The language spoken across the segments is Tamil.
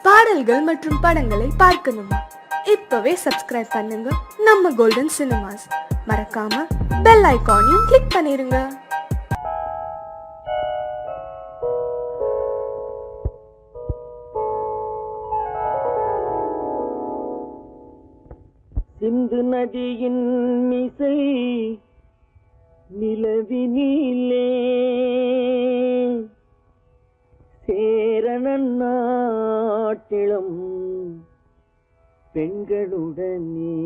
பாடல்கள் மற்றும் படங்களை பார்க்கணுமா? இப்பவே சப்ஸ்கிரைப் பண்ணுங்க நம்ம கோல்டன் சினிமாஸ். மறக்காம பெல் ஐகானையும் கிளிக் பண்ணிருங்க. சிந்து நதியின் மிசை நிலவினிலே சேரணன் நாட்டிளம் பெண்களுடனே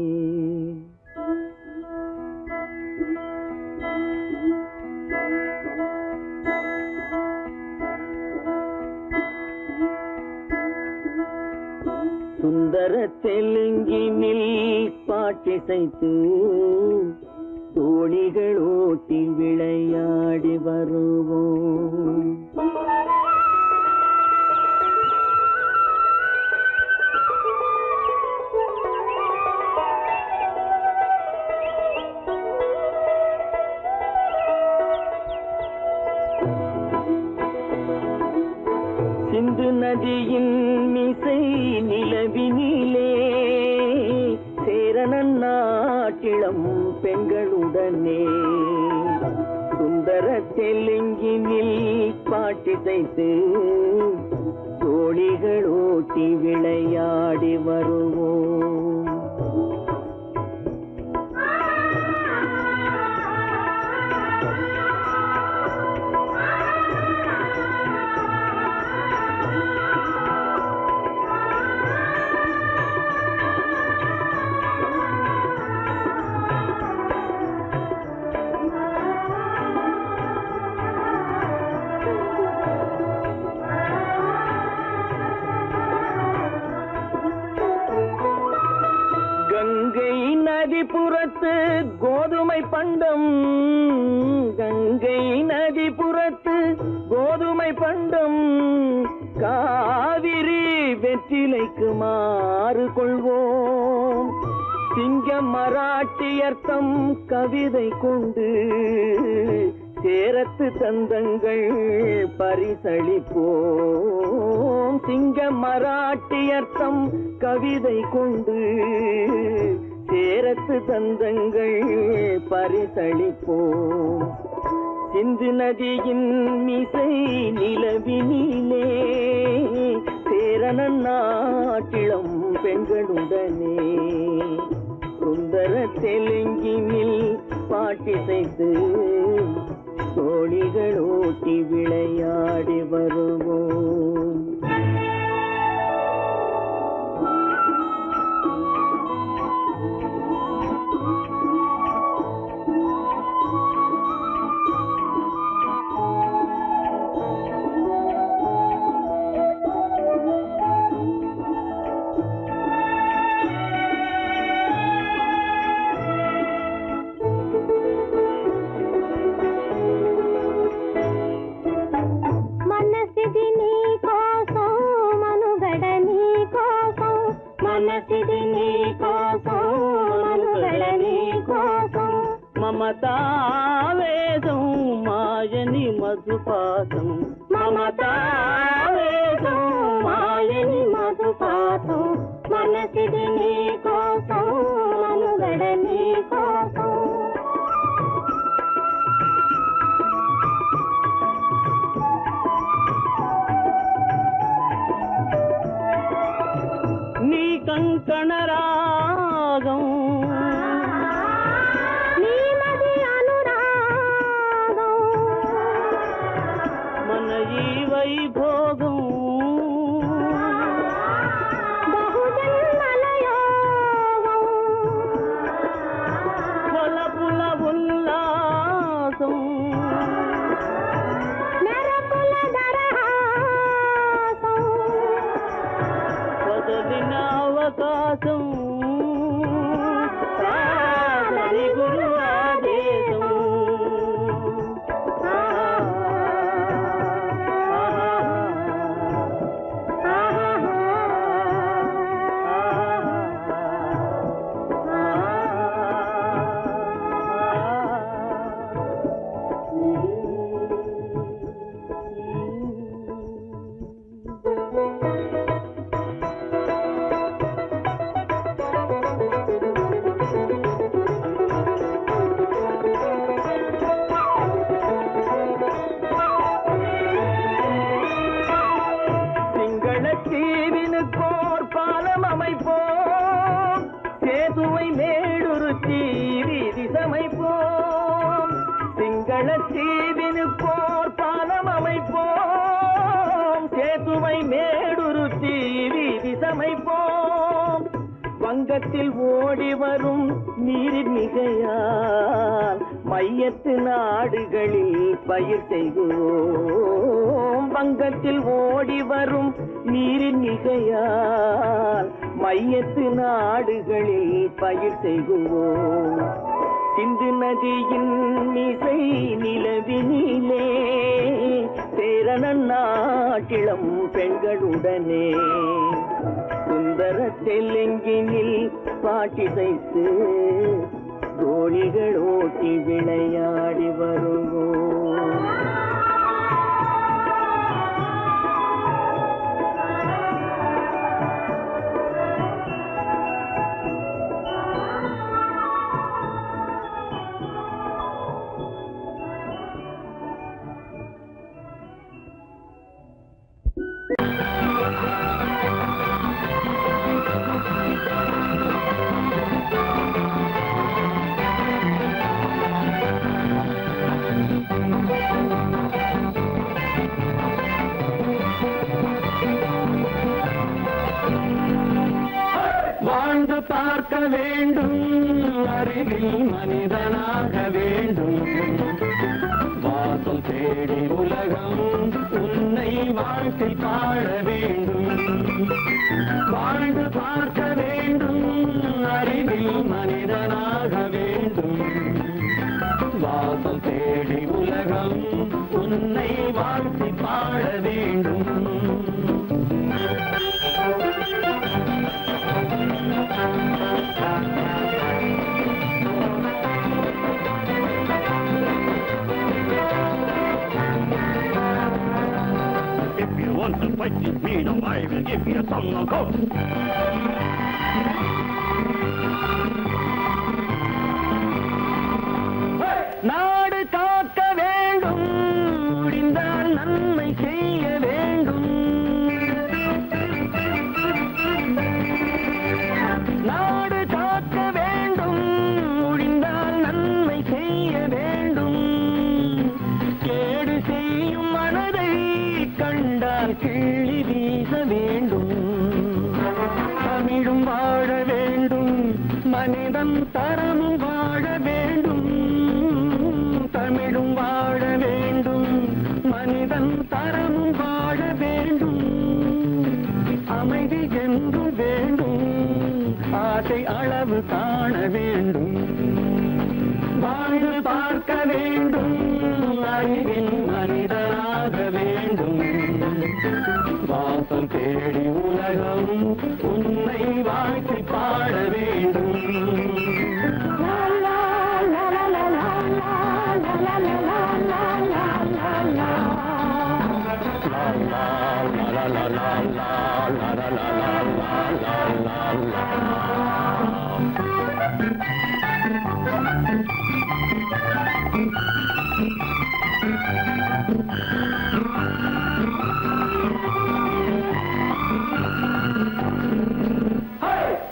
சுந்தர தெலுங்கினில் பாட்டிசைத்து தோணிகள் ஓட்டி விளையாடி வருவோம். சிந்து நதியின் மிசை நிலவினிலே சேரணன் நாட்டிளம் பெண்களுடனே சுந்தர தெலுங்கினில் பாட்டிசைத்து தோணிகள் ஓட்டி விளையாடி வருவோம். கங்கை நதிபுறத்து கோதுமை பண்டம், கங்கை நதிபுறத்து கோதுமை பண்டம், காவிரி வெற்றிலைக்கு மாறு கொள்வோம். சிங்க மராட்டியர்த்தம் கவிதை கொண்டு சேரத்து தந்தங்கள் பரிசளிப்போம். சிங்க மராட்டியர்த்தம் கவிதை கொண்டு சேரத்து தந்தங்கள் பரிசளிப்போம். சிந்து நதியின் மிசை நிலவினிலே சேரணன் நாட்டிளம் பெண்களுடனே சுந்தர தெலுங்கினில் பாட்டிசைத்து தோணிகள் ஓட்டி விளையாடி வருவோம். మమతావేదం మాయని మధుపాతం, మమతావేదం మాయని మధుపాతం, మనసిది నీ కోసం మనుగడ నీ కోసం. నీ కంకణ రాగం వైభోగం బహుజన్మలయోగం కొలపుల ఉల్లాసం మెరపుల దరహాసం వదలిన అవకాశం సాగరి గురు ఆదేశం. வங்கத்தில் ஓடி வரும் நீரின் மிகையால் மையத்து நாடுகளில் பயிர் செய்கிறோம். வங்கத்தில் ஓடி வரும் நீரின் மிகையால் மையத்து நாடுகளில் பயிர் செய்கிறோம். சிந்து நதியின் மிசை நிலவினிலே சேரணன் நாட்டிளம் பெண்களுடனே சுந்தர தெலுங்கினில் பாட்டிசைத்து தோழிகள் ஓட்டி விளையாடி வருவோம். வாழ்ந்து பார்க்க வேண்டும், அறிவில் மனிதனாக வேண்டும். வாசல் தேடி உலகம் உன்னை வாழ்க்கை பாட வேண்டும். வாழ்ந்து பார்க்க வேண்டும், அறிவில் மனிதனாக வேண்டும். வாசல் தேடி உலகம் உன்னை வாழ்க்கை பாட வேண்டும். If you want to fight with me, now I will give you a song of hope. நாடு காக்க வேண்டும், முடிந்தால் நன்மை செய்ய வேண்டும். நாடு காக்க வேண்டும், முடிந்தால் நன்மை செய்ய வேண்டும். கேடு செய்யும் மனதை கண்டால் கிள்ளி வீச வேண்டும். தமிழும் வாழ வேண்டும், மனிதன் தரமும் வாழ வேண்டும். தமிழும் வாழ வேண்டும், மனிதன் தரமும் வாழ வேண்டும். அமைதி என்றும் வேண்டும், ஆசை அளவு காண வேண்டும். வாழ்ந்து பார்க்க வேண்டும், அறிவில் மனிதனாக வேண்டும். வாசல் தேடி உலகம் உன்னை வாழ்க்கை பாட வேண்டும்.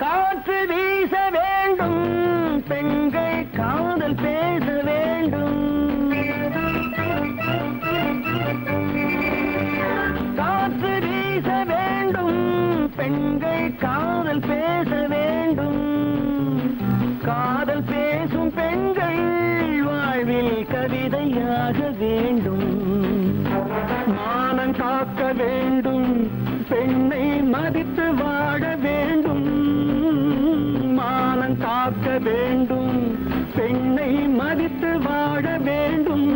காற்று வீச வேண்டும், பெண்கள் காதல் பேச வேண்டும். காற்று வீச வேண்டும், பெண்கள் காதல் பேச வேண்டும். காதல் பேசும் பெண்கள் வாழ்வில் கவிதையாக வேண்டும். மானம் காக்க வேண்டும், பெண்ணை மதித்து வாழ வேண்டும். மானம் காக்க வேண்டும், பெண்ணை மதித்து வாழ வேண்டும்.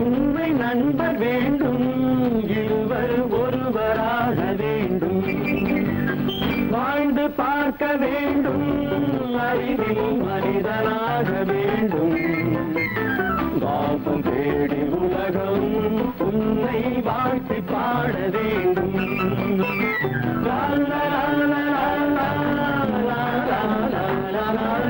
உண்மை நண்பர் வேண்டும், இருவர் ஒருவராக வேண்டும். வாழ்ந்து பார்க்க வேண்டும், அறிவில் மனிதனாக வேண்டும். வாசம் தேடி உலகம் உன்னை வாழ்த்தி பாட வேண்டும். லா லா லா லா லா லா லா லா லா லா.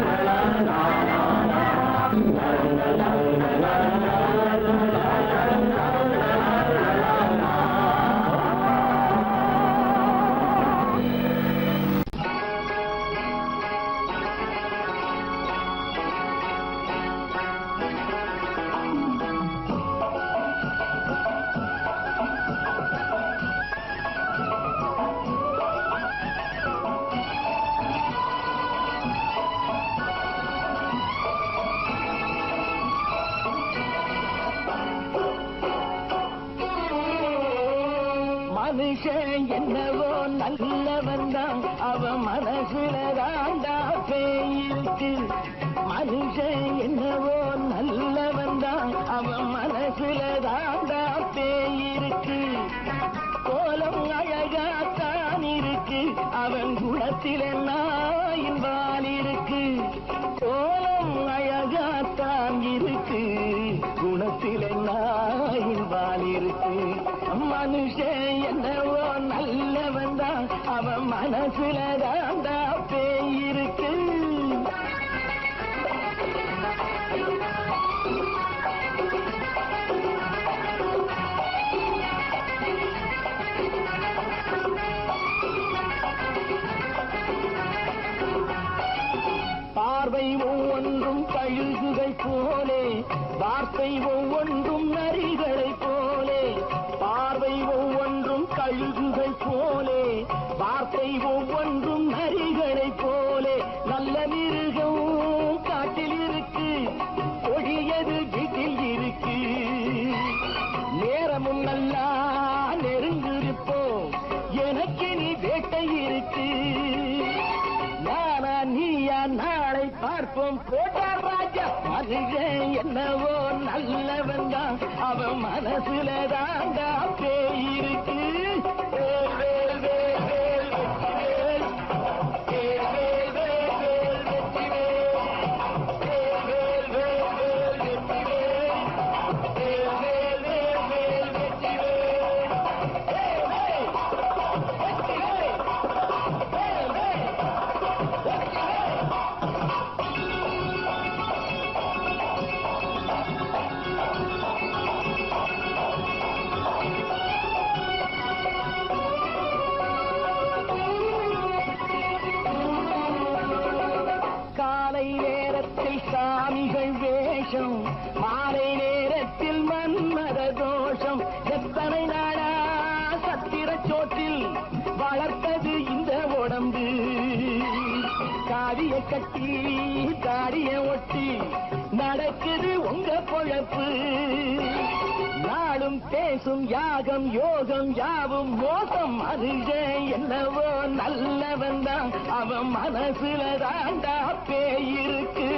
மனுஷன் என்னவோ நல்லவன் தான், அவன் மனசுல தாண்டா பேய் இருக்கு. மனுஷன் என்னவோ நல்லவன் தான், அவன் மனசுல தாண்டா பேய் இருக்கு. கோலம் அழகாத்தான் இருக்கு, அவன் குணத்தில நாயின் வால் இருக்கு. கோலம் அழகாத்தான் இருக்கு, குணத்தில நாயின் வால் இருக்கு. மனுஷன் என்னவோ நல்லவன் தான், அவன் மனசுல தாண்டா பேய் இருக்கு. பார்வை ஒவ்வொன்றும் கழுகுகள் போலே, வார்த்தை ஒவ்வொன்றும் நரிகளை போலே. பார்வை ஒவ்வொன்றும் கழுகுகள் போலே, வார்த்தை ஒவ்வொன்றும் நரிகளை போலே. நல்ல மிருகம் காட்டில் இருக்கு, கொடியது வீட்டில் இருக்கு. நேரமும் நல்லா நெருங்கிருப்போம், எனக்கு நீ வேட்டை இருக்கு. நானா நீயா நாளை பார்ப்போம், போட்டார் ராஜா. மனுஷன் என்னவோ நல்லவன் தான், அவன் மனசுல தாண்டா பேய் இருக்கு. வேல் வேல் வேல் வேல் வெற்றிவேல், வேல் வேல் வேல் வேல் வெற்றிவேல், வேல் வேல் வேல் வேல் வெற்றிவேல், வேல் வேல் வேல் வேல் வெற்றிவேல், வேல் வேல் வெற்றிவேல், வேல் வேல். காலை நேரத்தில் சாமிகள் வேஷம், மாலை நேரத்தில் மன்மத தோஷம். எத்தனை நாளா சத்திர சோற்றில் வளர்த்தது இந்த உடம்பு. காவிய கட்டி தாடிய ஒட்டி நடக்குது உங்க பொழப்பு. நாளும் பேசும் யாகம் யோகம் யாவும் மோசம். மனுஷன் என்னவோ நல்லவன் தான், அவன் மனசுல தாண்டா பேய் இருக்கு.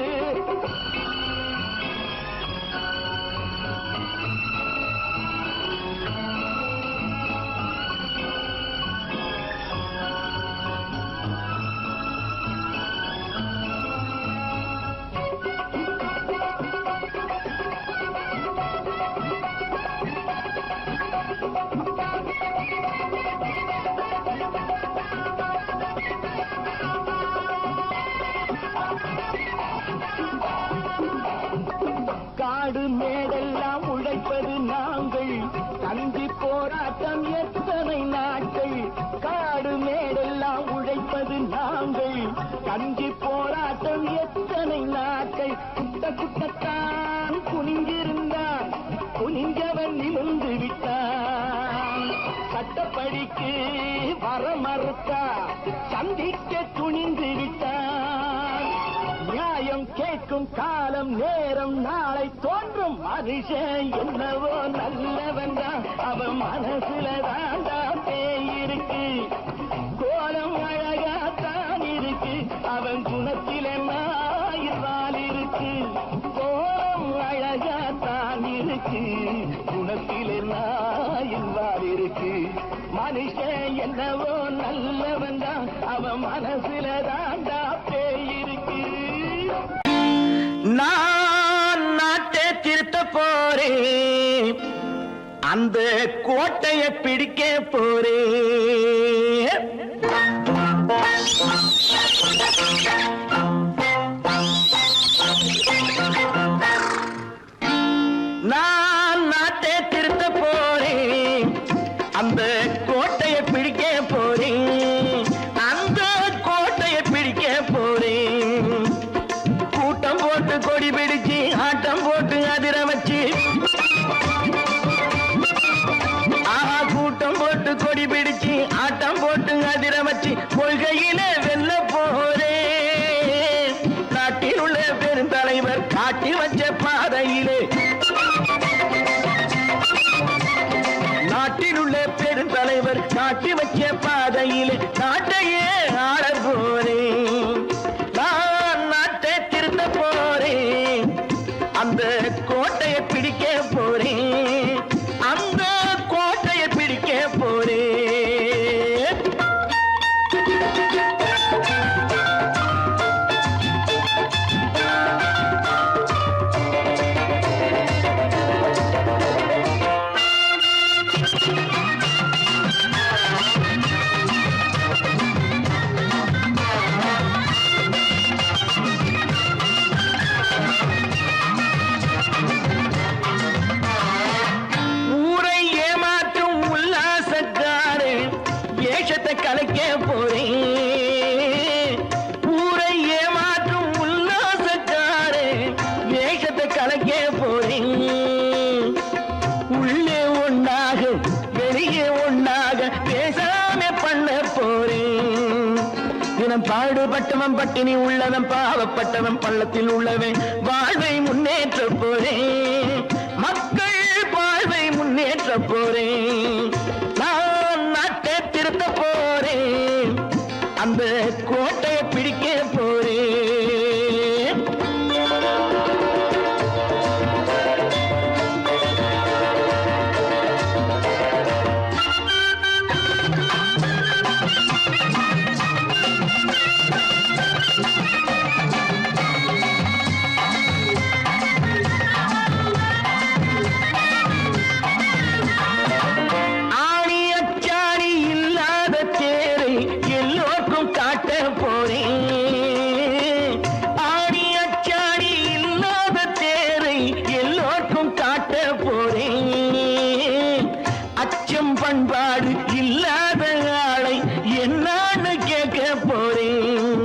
காடு மேடெல்லாம் உழைப்பது நாங்கள், கஞ்சி போராட்டம் எத்தனை நாட்கள். காடு மேடெல்லாம் உழைப்பது நாங்கள், கஞ்சி போராட்டம் எத்தனை நாட்கள். குட்ட குட்டத்தான் குனிஞ்சிருந்தான், குனிஞ்சவன் நிமிர்ந்து விட்டான். சட்டப்படிக்கு வர மறுத்தா, சந்திக்க துணிந்து விட்டான். நியாயம் கேட்கும் காலம் நேரம் நாளை தோன்றும். மனுஷன் என்னவோ நல்லவன் தான், அவன் மனசுல தாண்டா பேய் இருக்கு. கோலம் அழகாத்தான் இருக்கு, அவன் குணத்தில நாயிரால் இருக்கு. கோலம் அழகாத்தான் இருக்கு, குணத்தில நாயிரால் இருக்கு. மனுஷன் என்னவோ நல்லவன் தான், அவன் மனசுல தாண்டா பேய் இருக்கு. நான் நாட்டை திருத்த போறேன், அந்த கோட்டையை பிடிக்க போறேன். நான் நாட்டை திருத்த போறேன், அந்த கோட்டையை பிடிக்க போறேன். அந்த கோட்டையை பிடிக்க போறேன். கூட்டம் போட்டு கொடி பிடிச்சு ஆட்டம் போட்டு அதிர வச்சு, ஆஹா கூட்டம் போட்டு கொடி பிடிச்சு ஆட்டம் போட்டு அதிர வச்சு கொள்கையில வெல்ல போறேன். நாட்டில் உள்ள பெருந்தலைவர் காட்டி வச்ச பாதையிலே, நாட்டில் உள்ள பெருந்தலைவர் காட்டி காட்டி வச்ச பாதையிலே நாட்டையே ஆள போறேன். நான் நாட்டை திருத்த போறேன், அந்த கோட்டையை பிடிக்க போறேன், அந்த கோட்டையை பிடிக்க போறேன். ஊரை ஏமாற்றும் உல்லாசக்காரு வேஷத்தை கலைக்க போறேன். ஊரை ஏமாற்றும் உல்லாசக்காரு வேஷத்தை கலைக்க போறேன். உள்ளே ஒண்ணாக வெளியே ஒண்ணாக பேசாம பண்ண போறேன். தினம் பாடுபட்டவன் பட்டினி உள்ளவன் பாவப்பட்டவன் பள்ளத்தில் உள்ளவன் வாழ்வை முன்னேற்ற போறேன். மக்கள் வாழ்வை முன்னேற்ற போறேன். நான் நாட்டை திருத்த போறேன், அந்த கோட்டையை பிடிக்க போறேன். ஆணி அச்சாணி இல்லாத தேரை எல்லோருக்கும் காட்ட போறேன். ஆணி அச்சாணி இல்லாத தேரை எல்லோருக்கும் காட்ட போறேன். அச்சம் பண்பாடு இல்லாத ஆளை என்னான்னு கேட்க போறேன்.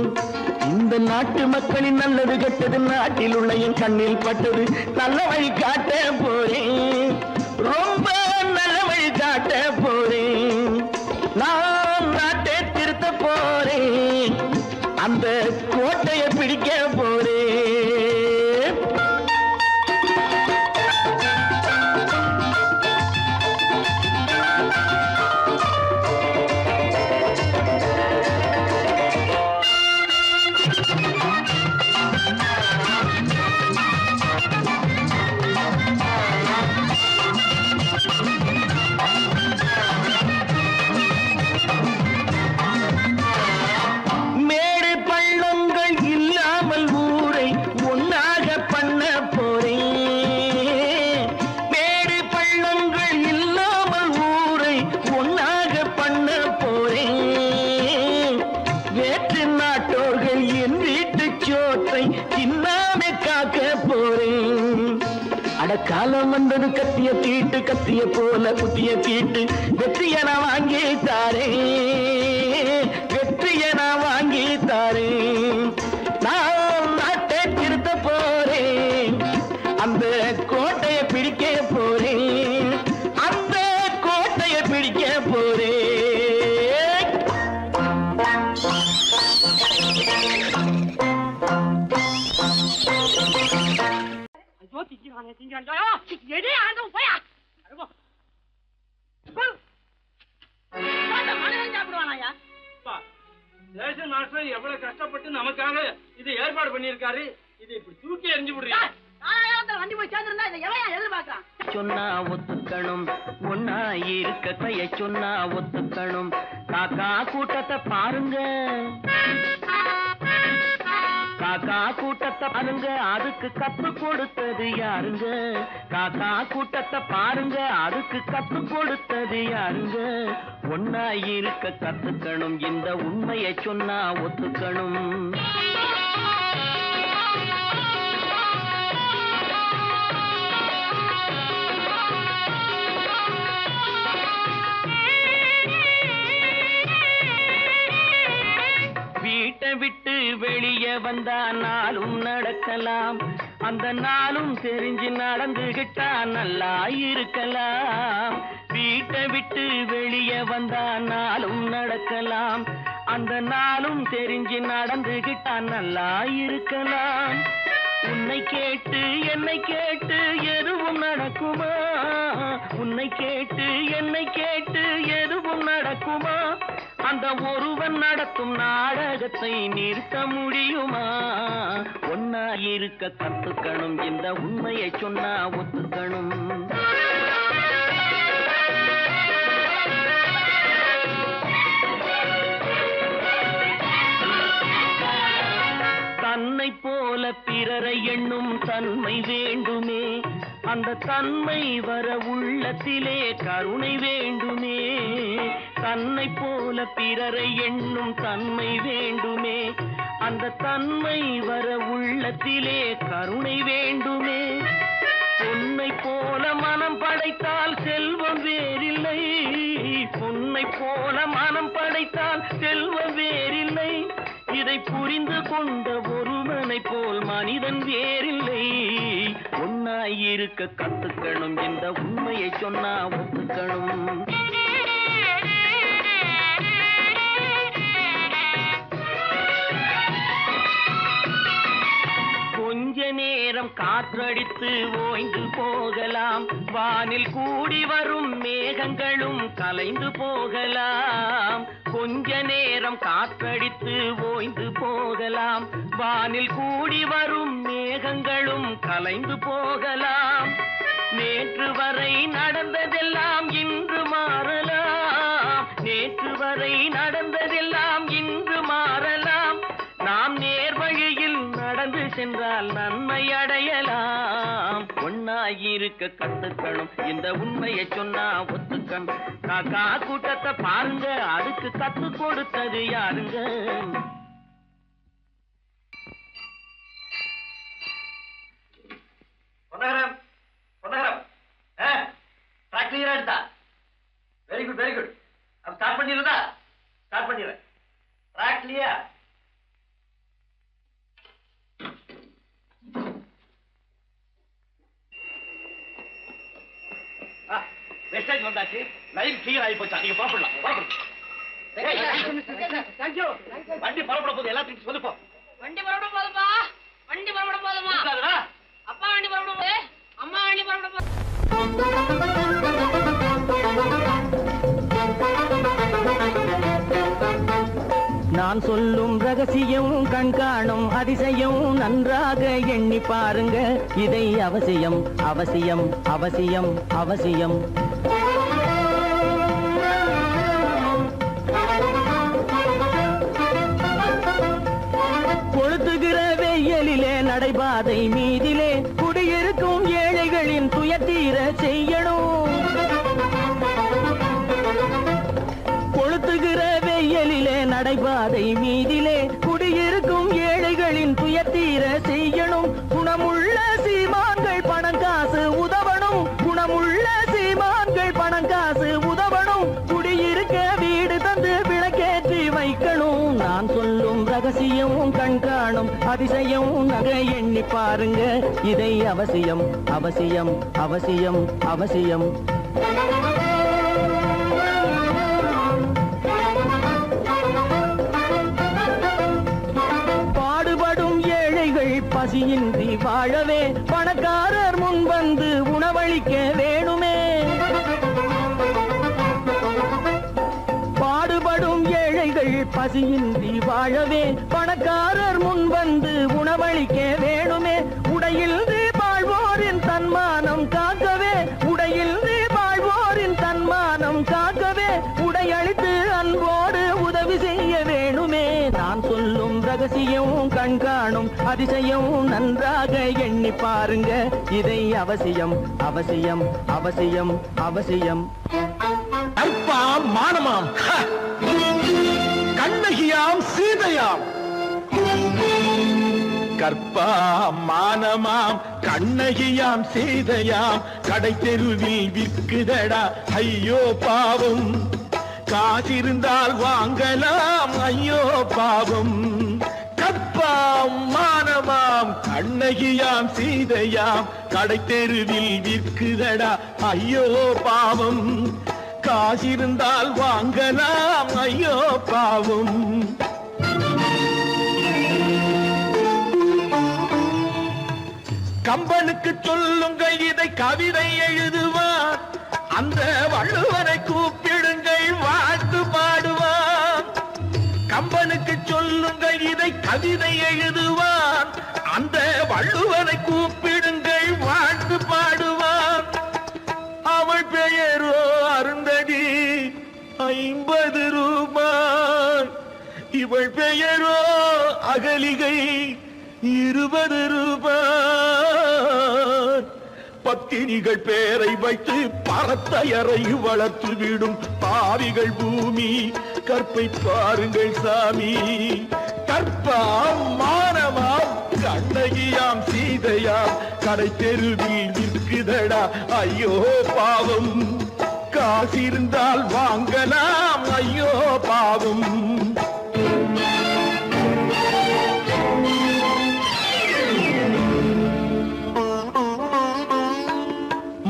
இந்த நாட்டு மக்களின் நல்லது கெட்டது நாட்டில் உள்ள என் கண்ணில் பட்டது நல்ல வழி காட்ட போறேன். ரொம்ப நல்ல வழி காட்ட போறேன். நான் நாட்டை திருத்த போறேன், அந்த கோட்டையை பிடிக்க போறேன். மேடு பள்ளங்கள் இல்லாமல் ஊரை ஒன்னாக பண்ண போறேன். மேடு பள்ளங்கள் இல்லாமல் ஊரை ஒன்னாக பண்ண போறேன். வேற்று நாட்டோர்கள் என் வீட்டு சோற்றை தின்னாமே காக்க போறேன். அடக்காலம் வந்தது கத்திய தீட்டு, கத்திய போல குத்திய தீட்டு வெற்றிய நான் வாங்கி தாரேன், வெற்றிய நான் வாங்கி தாரேன். நான் நாட்டை திருத்த போறேன், அந்த கோட்டையை பிடிக்க போறேன், அந்த கோட்டையை பிடிக்க போறேன். ஐயோ திங்கிறானே திங்கிறான். எடி ஆண்டவன் போயா அருவா மனிதன் சாப்பிடுவானாயா? ரேஷன் மாஸ்டர் எவ்வளவு கஷ்டப்பட்டு நமக்காக இது ஏற்பாடு பண்ணியிருக்காரு. இதை இப்படி தூக்கி எறிஞ்சு விடுறியா? வண்டி போய் சேர்ந்திருந்தா இதை எவன் எதிர்பார்க்கறான்? சொன்னா ஒத்துக்கணும், ஒன்னா இருக்க கைய சொன்னா ஒத்துக்கணும். காக்கா கூட்டத்தை பாருங்க, காக்கா கூட்டத்தை பாருங்க, அதுக்கு கத்து கொடுத்தது யாருங்க? காக்கா கூட்டத்தை பாருங்க, அதுக்கு கத்து கொடுத்தது யாருங்க? ஒன்னா இருக்க கத்துக்கணும், இந்த உண்மையை சொன்னா ஒத்துக்கணும். வீட்டை விட்டு வெளியே வந்தா நாளும் நடக்கலாம், அந்த நாளும் தெரிஞ்சு நடந்துகிட்டா நல்லா இருக்கலாம். வீட்டை விட்டு வெளியே வந்தா நாளும் நடக்கலாம், அந்த நாளும் தெரிஞ்சு நடந்துகிட்டா நல்லா இருக்கலாம். உன்னை கேட்டு என்னை கேட்டு எதுவும் நடக்குமா? உன்னை கேட்டு என்னை கேட்டு எதுவும் நடக்குமா? அந்த ஒருவன் நடத்தும் நாடகத்தை நிறுத்த முடியுமா? ஒன்னா இருக்க கத்துக்கணும், இந்த உண்மையை சொன்னா ஒத்துக்கணும். தன்னை போல பிறரை எண்ணும் தன்மை வேண்டுமே, அந்த தன்மை வர உள்ளத்திலே கருணை வேண்டுமே. தன்னை போல பிறரை எண்ணும் தன்மை வேண்டுமே, அந்த தன்மை வர உள்ளத்திலே கருணை வேண்டுமே. பொன்னை போல மனம் படைத்தால் செல்வம் வேறில்லை, பொன்னை போல மனம் படைத்தால் செல்வம் வேறில்லை. இதை புரிந்து கொண்ட ஒருவனை போல் மனிதன் வேறில்லை. ஒன்னாய் இருக்க கத்துக்கணும், இந்த உண்மையை சொன்னா ஒத்துக்கணும். கொஞ்ச நேரம் காற்றடித்து ஓய்ந்து போகலாம், வானில் கூடி வரும் மேகங்களும் கலைந்து போகலாம். கொஞ்ச நேரம் காற்றடித்து ஓய்ந்து போகலாம், வானில் கூடி வரும் மேகங்களும் கலைந்து போகலாம். நேற்று வரை நடந்ததெல்லாம் இன்று மாறலாம், நேற்று வரை நடந்ததெல்லாம் இன்று மாறலாம். நாம் நேர் வழியில் நடந்து சென்றால் நன்மை அடையலாம். ஒன்னாயிருக்க கத்துக்கணும், இந்த உண்மையை சொன்னா ஒத்துக்கணும். காக்கா கூட்டத்தை பாருங்க, அதுக்கு கத்து கொடுத்தது யாருங்க? பொன்னகரம், பொன்னகரம், ட்ராக் கிளியரா எடுத்தா? Very good, very good. அப்ப ஸ்டார்ட் பண்ணிடுறதா? ஸ்டார்ட் பண்ணிடுறேன். Track clear. மெசேஜ் வந்தாச்சு, லைன் கிளியர் ஆகி போச்சா? நீங்க புறப்படலாம், புறப்படும். வண்டி புறப்பட போகுது, எல்லாத்தையும் சொல்லுப்போ. வண்டி புறப்பட போதுமா? வண்டி புறப்பட போதுமா? அப்பா வண்டி புறப்பட போது, அம்மா வண்டி புறப்பட போது. நான் சொல்லும் ரகசியம் கண்காணும் அதிசயம் நன்றாக எண்ணி பாருங்க. இதை அவசியம் அவசியம் அவசியம் அவசியம். கொளுத்துகிற வெயிலிலே நடைபாதை மீதிலே குடியிருக்கும் ஏழைகளின் துயத்தீர செய்யணும். கொளுத்துகிற வெயிலிலே நடைபாதை மீதிலே குடியிருக்கும் ஏழைகளின் துயத்தீர செய்யணும். குணமுள்ள சீமான்கள் பணம் காசு உதவணும், குணமுள்ள சீமான்கள் பணம் காசு உதவணும். குடியிருக்க வீடு தந்து விளக்கேற்றி வைக்கணும். நான் சொல்லும் ரகசியம் கண்காணும் அதிசயம் நகை எண்ணி பாருங்க. இதை அவசியம் அவசியம் அவசியம் அவசியம். பாடுபடும் ஏழைகள் பசியின்றி வாழவே பணக்காரர் முன் வந்து உணவளிக்க வேணுமே. பாடுபடும் ஏழைகள் பசியின்றி வாழவே பணக்காரர் முன் வந்து உணவளிக்க வேணுமே. உடையில் வாழ்வோரின் தன்மானம் காக்கவே, உடையில் வாழ்வோரின் தன்மானம் காக்கவே உடையளித்து அன்போடு உதவி செய்ய வேணுமே. நான் சொல்லும் ரகசியம் கண்காணும் அதிசயம் நன்றாக எண்ணி பாருங்க. இதை அவசியம் அவசியம் அவசியம் அவசியம். அற்பாம் மானமாம் கண்ணகியாம் சீதையாம், கற்பாம் மானமாம் கண்ணகியாம் சீதையாம் கடை தெருவில் விற்குதடா ஐயோ பாவம். காசிருந்தால் வாங்கலாம் ஐயோ பாவம். கற்பாம் மானமாம் கண்ணகியாம் சீதையாம் கடை தெருவில் விற்குதடா ஐயோ பாவம். காசிருந்தால் வாங்கலாம் ஐயோ பாவம். கம்பனுக்கு சொல்லுங்கள் இதை கவிதை எழுதுவார், அந்த வள்ளுவனை கூப்பிடுங்கள் வாழ்த்து பாடுவார். கம்பனுக்கு சொல்லுங்கள் இதை கவிதை எழுதுவார், அந்த வள்ளுவனை கூப்பிடுங்கள் வாழ்த்து பாடுவார். அவள் பெயரோ அருந்ததி 50 ரூபாய், இவள் பெயரோ அகலிகை 20 ரூபாய். பத்தினிகள் பேரை வைத்து பரத்தையரை வளர்த்து விடும் பாவிகள் பூமி, கற்பை பாருங்கள் சாமி. கற்பாம் மானமாம் கண்ணகியாம் சீதையாம் கடை தெருவில் விற்குதடா ஐயோ பாவம். காசிருந்தால் வாங்கலாம் ஐயோ பாவம்.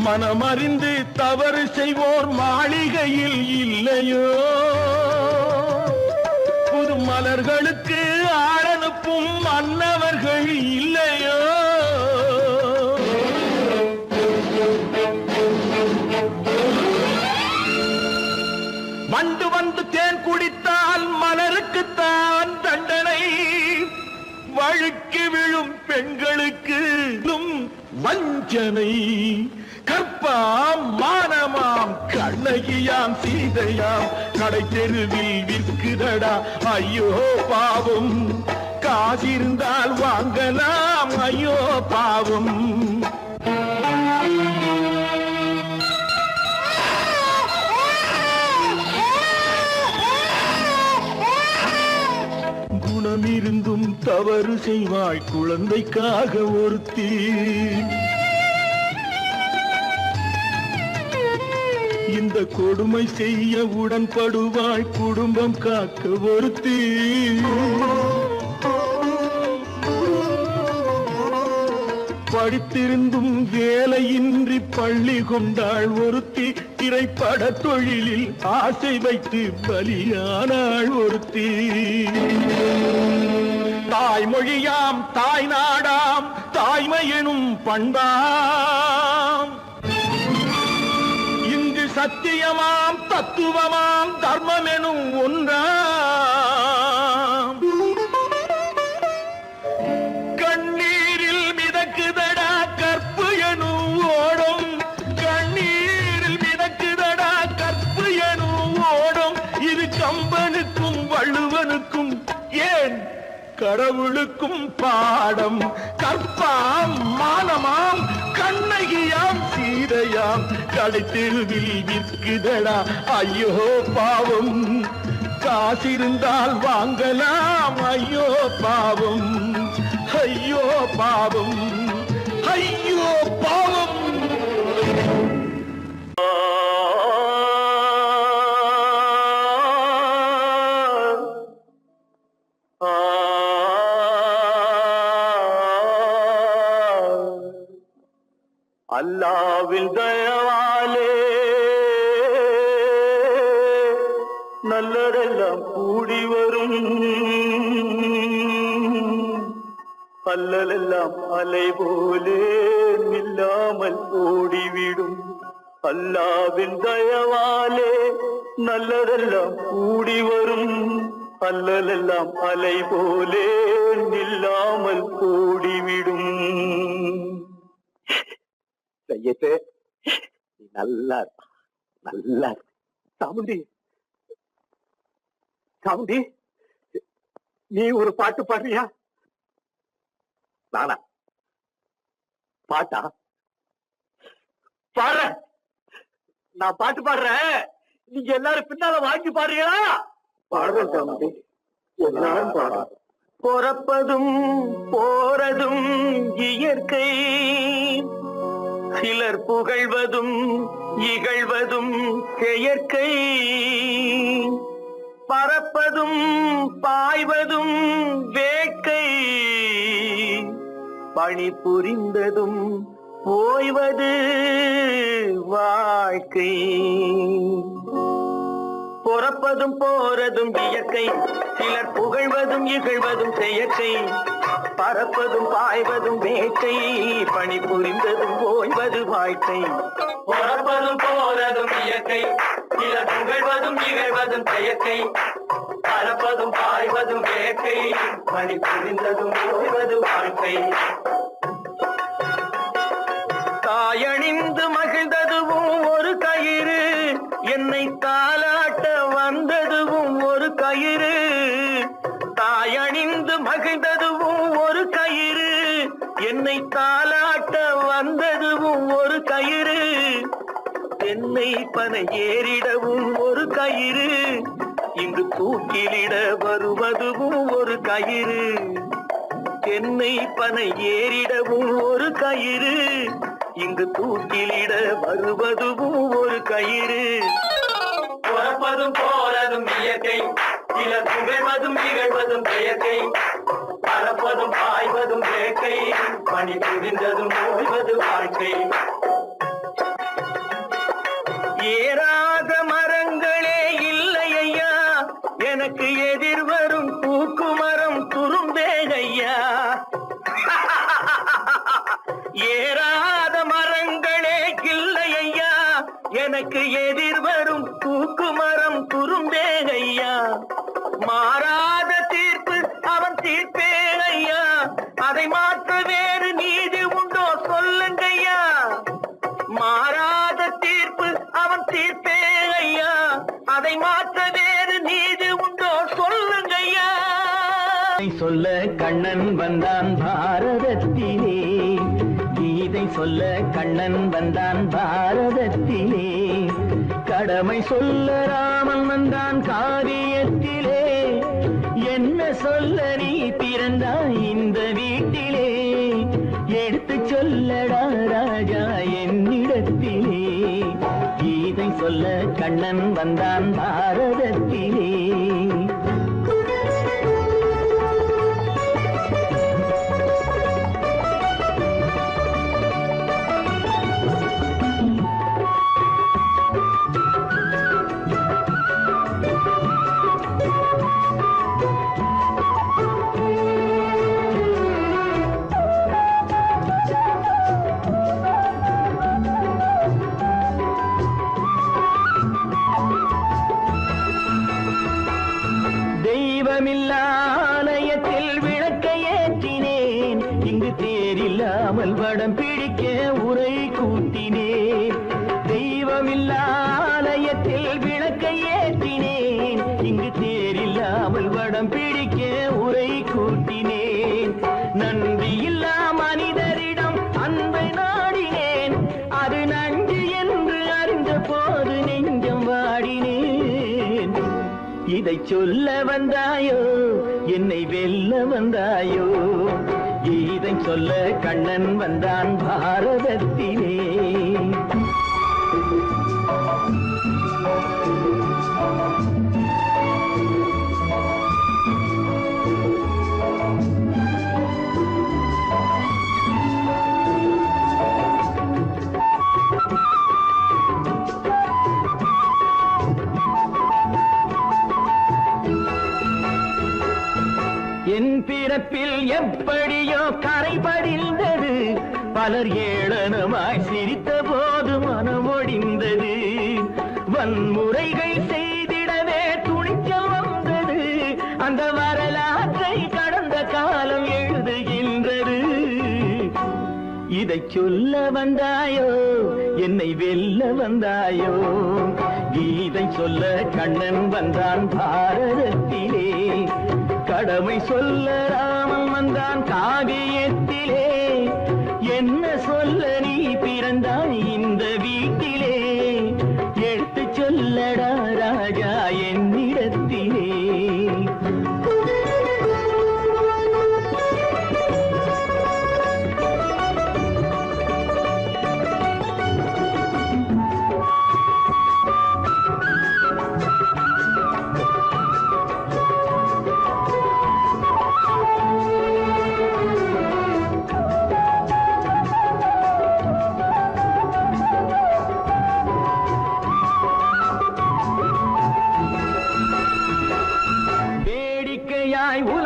மனமறிந்து தவறு செய்வோர் மாளிகையில் இல்லையோ, புது மலர்களுக்கு ஆளனுப்பும் மன்னவர்கள் இல்லையோ. வண்டு வந்து தேன் குடித்தால் மலருக்குத்தான் தண்டனை, வழுக்கி விழும் பெண்களுக்கு வஞ்சனை. கற்பாம் மானமாம் கண்ணகியாம் சீதையாம் கடை தெருவில் விற்குதடா ஐயோ பாவம். காசிருந்தால் வாங்கலாம் ஐயோ பாவம். குணமிருந்தும் தவறு செய்வாய் குழந்தைக்காக ஒருத்தி, இந்த கொடுமை செய்ய உடன்படுவாய் குடும்பம் காக்க ஒருத்தி. படித்திருந்தும் வேலையின்றி பள்ளி கொண்டாள் ஒருத்தி, திரைப்பட தொழிலில் ஆசை வைத்து பலியானாள் ஒருத்தி. தாய்மொழியாம் தாய் நாடாம் தாய்மை எனும் பண்பாம், சத்தியமாம் தத்துவமாம் தர்மம் எனும் ஒன்றாம். கண்ணீரில் மிதக்குதடா கற்பு எனும் ஓடும், கண்ணீரில் மிதக்குதடா கற்பு எனும் ஓடும். இது கம்பனுக்கும் வள்ளுவனுக்கும் ஏன் கடவுளுக்கும் பாடம். கற்பாம் மானமாம் கண்ணகியாம் சீதையாம் கடை தெருவில் விற்குதடா ஐயோ பாவம். காசிருந்தால் வாங்கலாம் ஐயோ பாவம். ஐயோ பாவம், ஐயோ பாவம். அல்லாவின் தயவாலே நல்லதெல்லாம் கூடி வரும், அல்லலெல்லாம் அலை போலே நில்லாமல் ஓடிவிடும். அல்லாவின் தயவாலே நல்லதெல்லாம் கூடி வரும், அல்லலெல்லாம் அலை போலே நில்லாமல் ஓடிவிடும். செய்யட்டு நல்லா நல்லா சாமுண்டி, சாமுண்டி நீ ஒரு பாட்டு பாடுறியா? நானா பாட்டா பாடுற? நான் பாட்டு பாடுறேன், நீங்க எல்லாரும் பின்னால வாங்கி பாடுறீங்களா? பாடுறேன் சாமுண்டி, எல்லாரும் பாடுற. பொறப்பதும் போறதும் இயற்கை, சிலர் புகழ்வதும் இகழ்வதும் செயற்கை. பறப்பதும் பாய்வதும் வேட்கை, பணி புரிந்ததும் ஓய்வது வாழ்க்கை. பிறப்பதும் போறதும் இயற்கை, சிலர் புகழ்வதும் இகழ்வதும் செயற்கை. பறப்பதும் பாய்வதும் வேட்டை, பணி புரிந்ததும் ஓய்வது வாழ்க்கை. பிறப்பதும் போறதும் இயற்கை, சிலர் புகழ்வதும் இகழ்வதும் செயற்கை. பறப்பதும் பாய்வதும் வேட்டை, பணி புரிந்ததும் ஓய்வது வாழ்க்கை. தாயணிந்து மகிழ்ந்ததுவும் ஒரு கயிறு, என்னை தாலாட்ட வந்ததுவும் ஒரு கயிறு. தாயணிந்து மகிழ்ந்ததுவும் ஒரு கயிறு, என்னை தாலாட்ட வந்ததுவும் ஒரு கயிறு. தென்னை பனை ஏறிடவும் ஒரு கயிறு, இங்கு தூக்கிலிட வருவதுவும் ஒரு கயிறு. தென்னை பனை ஏறிடவும் ஒரு கயிறு, இங்கு தூக்கிலிட வருவதுவும் ஒரு கயிறு. பிறப்பதும் போறதும் இயற்கை, சிலர் புகழ்வதும் இகழ்வதும் செயற்கை. பறப்பதும் பாய்வதும் வேட்டை, பணி புரிந்ததும் ஓய்வது வாழ்க்கை. ஏறாத மரங்களே இல்லை ஐயா, எனக்கு எதிர் வரும் பூக்கு மரம் துரும்பே ஐயா. ஏறாத மரங்களே இல்லை ஐயா, எனக்கு எதிர் வரும் பூக்கு மரம் துரும்பே ஐயா. மாறாத தீர்ப்பு அவன் தீர்ப்பே ஐயா, அதை மாற்ற வேறு நீதி உண்டோ சொல்லுங்கய்யா. மாறாத தீர்ப்பு அவன் தீர்ப்பே ஐயா, அதை மாற்ற வேறு நீதி உண்டோ சொல்லுங்கய்யா. சொல்ல கண்ணன் வந்தான் பாரதத்திலே, கீதை சொல்ல கண்ணன் வந்தான் பாரதத்திலே. கடமை சொல்ல ராமன் வந்தான் காரியத்திலே. என்ன சொல்ல நீ பிறந்தாய் இந்த வீட்டிலே, எடுத்து சொல்லடா ராஜா என்னிடத்திலே. கீதை சொல்ல கண்ணன் வந்தான் பாரதத்திலே. ஆலயத்தில் விளக்கை ஏற்றினேன், இங்கு தேரில்லாமல் வடம் பிடிக்க உரை கூட்டினேன். தெய்வமில்லா ஆலயத்தில் விளக்கை ஏற்றினேன், இங்கு தேரில்லாமல் வடம் பிடிக்க உரை கூட்டினேன். நன்றியில்லா மனிதரிடம் அன்பை நாடினேன், அது நன்றி என்று அறிந்த போது நெஞ்சம் வாடினேன். இதை சொல்ல வந்தாயோ என்னை வெல்ல வந்தாயோ, இதை சொல்ல கண்ணன் வந்தான் பாரதத்திலே. என் பிறப்பில் எப்படியோ கரை படிந்தது, பலர் ஏளனமாய் சிரித்த போது மனமொடிந்தது. வன்முறைகள் செய்திடவே துணிச்சல் வந்தது, அந்த வரலாற்றை கடந்த காலம் எழுதுகின்றது. இதை சொல்ல வந்தாயோ என்னை வெல்ல வந்தாயோ, கீதை சொல்ல கண்ணன் வந்தான் பாரதத்திலே. கடமை சொல்ல ராமன் வந்தான் காவியத்திலே. என்ன சொல்ல நீ பிறந்தாய் இந்த வீட்டிலே, எடுத்து சொல்லடா ராஜா என்னிடத்திலே.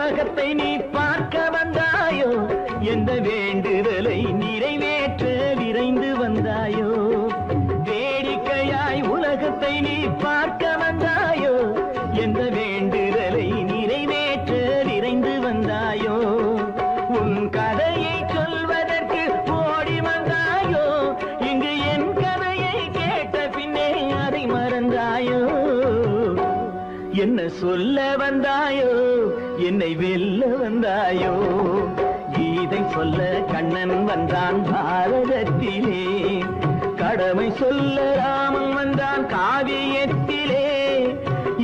உலகத்தை நீ பார்க்க வந்தாயோ எந்த வேண்டுதலை நிறைவேற்ற விரைந்து வந்தாயோ வேடிக்கையாய் உலகத்தை நீ பார்க்க வந்தாயோ எந்த வேண்டுதலை நிறைவேற்ற விரைந்து வந்தாயோ உன் கதையை சொல்வதற்கு ஓடி வந்தாயோ இங்கு என் கதையை கேட்ட பின்னே அதை மறந்தாயோ என்ன சொல்ல வந்தாயோ என்னை வெல்ல வந்தாயோ கீதை சொல்ல கண்ணன் வந்தான் பாரதத்திலே கடமை சொல்ல ராமன் வந்தான் காவியத்திலே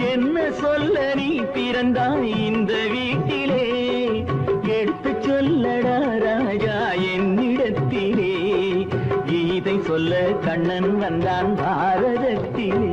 என்ன சொல்ல நீ பிறந்தாய் இந்த வீட்டிலே எடுத்து சொல்லடா ராஜா என்னிடத்திலே கீதை சொல்ல கண்ணன் வந்தான் பாரதத்திலே